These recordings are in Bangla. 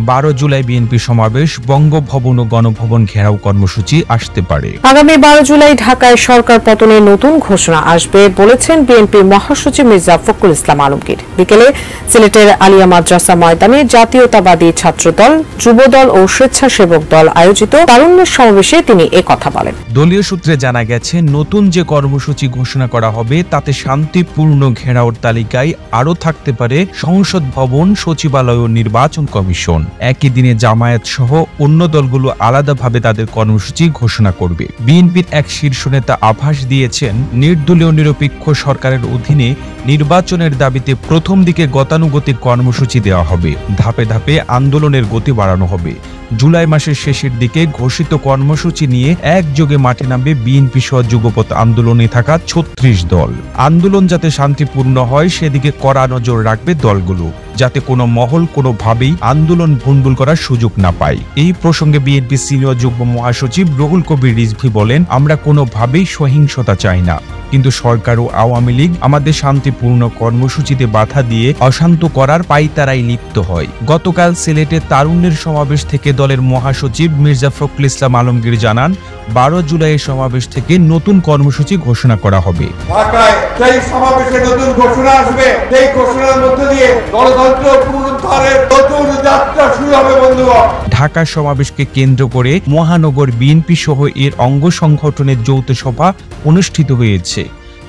12 জুলাই বিএনপি সমাবেশ, বঙ্গভবন ও গণভবন ঘেরাও কর্মসূচি আসতে পারে। আগামী 12 জুলাই ঢাকায় সরকার পতনের নতুন ঘোষণা আসবে বলেছেন বিএনপি মহাসচিব মির্জা ফখরুল ইসলাম আলমগীর। বিকেলে সিলেটের আলিয়া মাদ্রাসা ময়দানে জাতীয়তাবাদী ছাত্রদল, যুবদল ও স্বেচ্ছাসেবক দল আয়োজিত তারুণ্যের সমাবেশে তিনি একথা বলেন। দলীয় সূত্রে জানা গেছে, নতুন যে কর্মসূচি ঘোষণা করা হবে তাতে শান্তিপূর্ণ ঘেরাওর তালিকায় আরও থাকতে পারে সংসদ ভবন, সচিবালয় ও নির্বাচন কমিশন। একই দিনে জামায়াত সহ অন্য দলগুলো আলাদাভাবে তাদের কর্মসূচি ঘোষণা করবে। বিএনপির এক শীর্ষ নেতা আভাস দিয়েছেন, নির্দলীয় নিরপেক্ষ সরকারের অধীনে নির্বাচনের দাবিতে প্রথম দিকে গতানুগতিক কর্মসূচি দেওয়া হবে, ধাপে ধাপে আন্দোলনের গতি বাড়ানো হবে। জুলাই মাসের শেষের দিকে ঘোষিত কর্মসূচি নিয়ে একযোগে মাঠে নামবে বিএনপি সহ যুগপৎ আন্দোলনে থাকা 36 দল। আন্দোলন যাতে শান্তিপূর্ণ হয় সেদিকে কড়া নজর রাখবে দলগুলো, যাতে কোনো মহল কোনোভাবেই আন্দোলন ভণ্ডুল করার সুযোগ না পায়। এই প্রসঙ্গে বিএনপি সিনিয়র যুগ্ম মহাসচিব রুহুল কবির রিজভী বলেন, আমরা কোনোভাবেই সহিংসতা চাই না, কিন্তু সরকার ও আওয়ামী লীগ আমাদের শান্তিপূর্ণ কর্মসূচিতে বাধা দিয়ে অশান্ত করার পাইতারায় লিপ্ত হয়। গতকাল সিলেটে তারুণ্যের সমাবেশ থেকে দলের মহাসচিব মির্জা ফখরুল ইসলাম আলমগীর জানান, 12 জুলাই সমাবেশ থেকে নতুন কর্মসূচি ঘোষণা করা হবে। ঢাকায় সেই সমাবেশে নতুন ঘোষণা আসবে, সেই ঘোষণার মধ্য দিয়ে গণতন্ত্র পুনরুদ্ধারের নতুন যাত্রা শুরু হবে। বন্ধুগণ, ঢাকা সমাবেশকে কেন্দ্র করে মহানগর বিএনপি সহ এর অঙ্গ সংগঠনের যৌথ সভা অনুষ্ঠিত হয়েছে।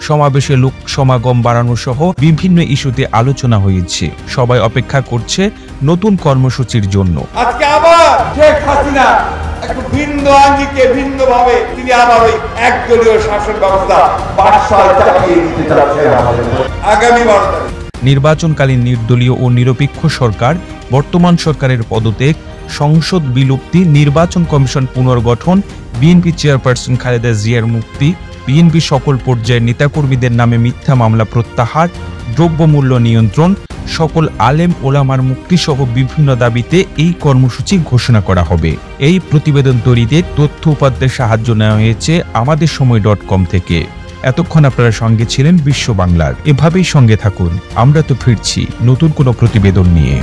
সমাবেশে লোক সমাগম বাড়ানো সহ বিভিন্ন ইস্যুতে আলোচনা হয়েছে। সবাই অপেক্ষা করছে নতুন কর্মসূচির জন্য। আজকে আবার শেখ হাসিনা একটু ভিন্ন আঙ্গিকে, ভিন্নভাবে তিনি আবার ওই একদলীয় শাসন ব্যবস্থা বাদশাহ চাপিয়ে দিতে চাচ্ছেন আগামী 12 তারিখ। নির্বাচনকালীন নির্দলীয় ও নিরপেক্ষ সরকার, বর্তমান সরকারের পদত্যাগ, সংসদ বিলুপ্তি, নির্বাচন কমিশন পুনর্গঠন, বিএনপি চেয়ারপারসন খালেদা জিয়ার মুক্তি, বিএনপি সকল পর্যায়ের নেতাকর্মীদের নামে মিথ্যা মামলা প্রত্যাহার, দ্রব্যমূল্য নিয়ন্ত্রণ, সকল আলেম ওলামার মুক্তি সহ বিভিন্ন দাবিতে এই কর্মসূচি ঘোষণা করা হবে। এই প্রতিবেদন তৈরিতে তথ্য উপাত্তের সাহায্য নেওয়া হয়েছে আমাদেরসময়.com থেকে। এতক্ষণ আপনারা সঙ্গে ছিলেন বিশ্ব বাংলার। এভাবেই সঙ্গে থাকুন, আমরা তো ফিরছি নতুন কোনো প্রতিবেদন নিয়ে।